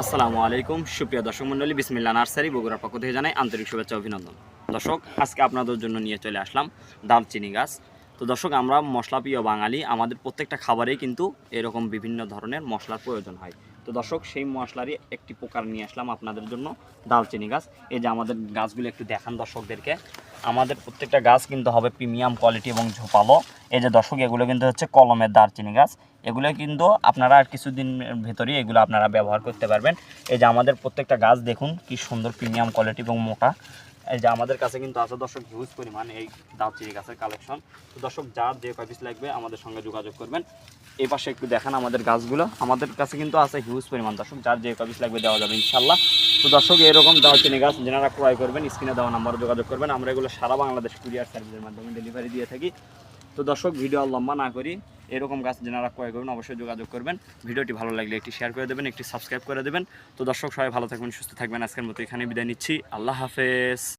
আসসালামু আলাইকুম সুপ্রিয় দর্শক মণ্ডলী, বিসমিল্লাহ নার্সারি বগুড়ার পক্ষ থেকে জানাই আন্তরিক শুভেচ্ছা অভিনন্দন। দর্শক, আজকে আপনাদের জন্য নিয়ে চলে আসলাম দারচিনি গাছ। তো দর্শক, আমরা মশলাপ্রিয় বাঙালি, আমাদের প্রত্যেকটা খাবারেই কিন্তু এরকম বিভিন্ন ধরনের মশলার প্রয়োজন হয়। তো দর্শক, সেই মশলারই একটি প্রকার নিয়ে আসলাম আপনাদের জন্য, দারচিনি গাছ। এই যে আমাদের গাছগুলো একটু দেখান দর্শকদেরকে। আমাদের প্রত্যেকটা গাছ কিন্তু হবে প্রিমিয়াম কোয়ালিটি এবং ঝোপালো। এই যে দর্শক, এগুলো কিন্তু হচ্ছে কলমের দারচিনি গাছ। এগুলো কিন্তু আপনারা আর কিছুদিনের ভেতরেই এগুলো আপনারা ব্যবহার করতে পারবেন। এই যে আমাদের প্রত্যেকটা গাছ দেখুন কি সুন্দর প্রিমিয়াম কোয়ালিটি এবং মোটা। এই যে আমাদের কাছে কিন্তু আছে দর্শক হিউজ পরিমাণ এই দারচিনি গাছের কালেকশন। তো দর্শক, যার যে কয় পিস লাগবে আমাদের সঙ্গে যোগাযোগ করবেন। এই পাশে একটু দেখান আমাদের গাছগুলো, আমাদের কাছে কিন্তু আছে হিউজ পরিমাণ। দর্শক, যার যে কয় পিস লাগবে দেওয়া যাবে ইনশাল্লাহ। তো দর্শক, এরকম দারচিনি গাছ যারা ক্রয় করবেন স্ক্রিনে দেওয়া নাম্বারে যোগাযোগ করবেন। আমরা এগুলো সারা বাংলাদেশ কুরিয়ার সার্ভিসের মাধ্যমে ডেলিভারি দিয়ে থাকি। তো দর্শক, ভিডিও লম্বা না করি, এরকম গাছ যারা ক্রয় করবেন অবশ্যই যোগাযোগ করবেন। ভিডিওটি ভালো লাগলে একটি শেয়ার করে দেবেন, একটি সাবস্ক্রাইব করে দেবেন। তো দর্শক, সবাই ভালো থাকবেন, সুস্থ থাকবেন। আজকের মতো এখানে বিদায় নিচ্ছি। আল্লাহ হাফেজ।